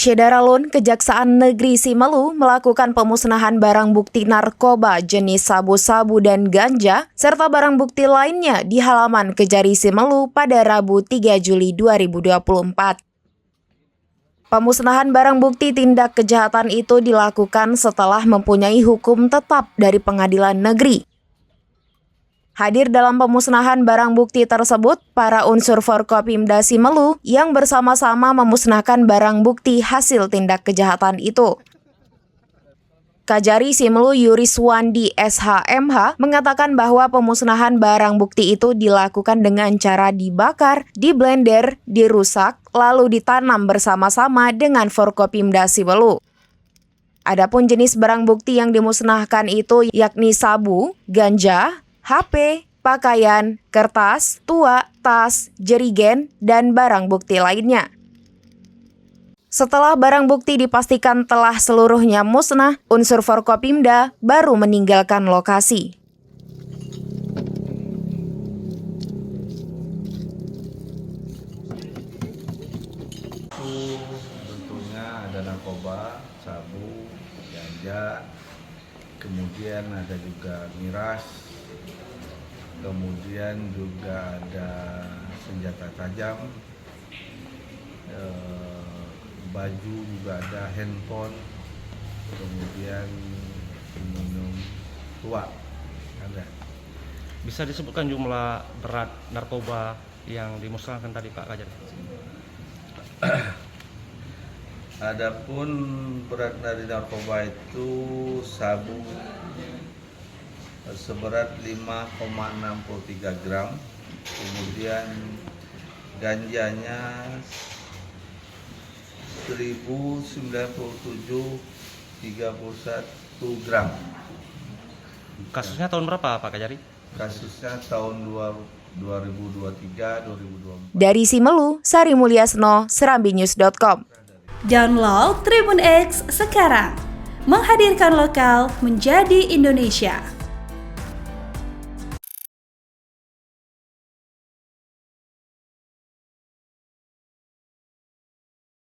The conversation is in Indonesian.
Syederalun, Kejaksaan Negeri Simelu melakukan pemusnahan barang bukti narkoba jenis sabu-sabu dan ganja, serta barang bukti lainnya di halaman Kejari Simelu pada Rabu 3 Juli 2024. Pemusnahan barang bukti tindak kejahatan itu dilakukan setelah mempunyai hukum tetap dari pengadilan negeri. Hadir dalam pemusnahan barang bukti tersebut, para unsur Forkopimda Simelu yang bersama-sama memusnahkan barang bukti hasil tindak kejahatan itu. Kajari Simelu Yuriswandi SHMH mengatakan bahwa pemusnahan barang bukti itu dilakukan dengan cara dibakar, diblender, dirusak, lalu ditanam bersama-sama dengan Forkopimda Simelu. Adapun jenis barang bukti yang dimusnahkan itu yakni sabu, ganja, HP, pakaian, kertas, tua, tas, jerigen, dan barang bukti lainnya. Setelah barang bukti dipastikan telah seluruhnya musnah, unsur Forkopimda baru meninggalkan lokasi. Tentunya ada narkoba, sabu, ganja, kemudian ada juga miras, kemudian juga ada senjata tajam, baju juga ada, handphone, kemudian minum tua ada. Bisa disebutkan jumlah berat narkoba yang dimusnahkan tadi Pak Kajari? Adapun berat dari narkoba itu sabu seberat 5,63 gram, kemudian ganjanya 1097,31 gram. Kasusnya tahun berapa Pak Kajari? Kasusnya tahun 2023-2024. Dari Simelu, Sari Mulyasno, serambinews.com. Download Tribun X sekarang, menghadirkan lokal menjadi Indonesia.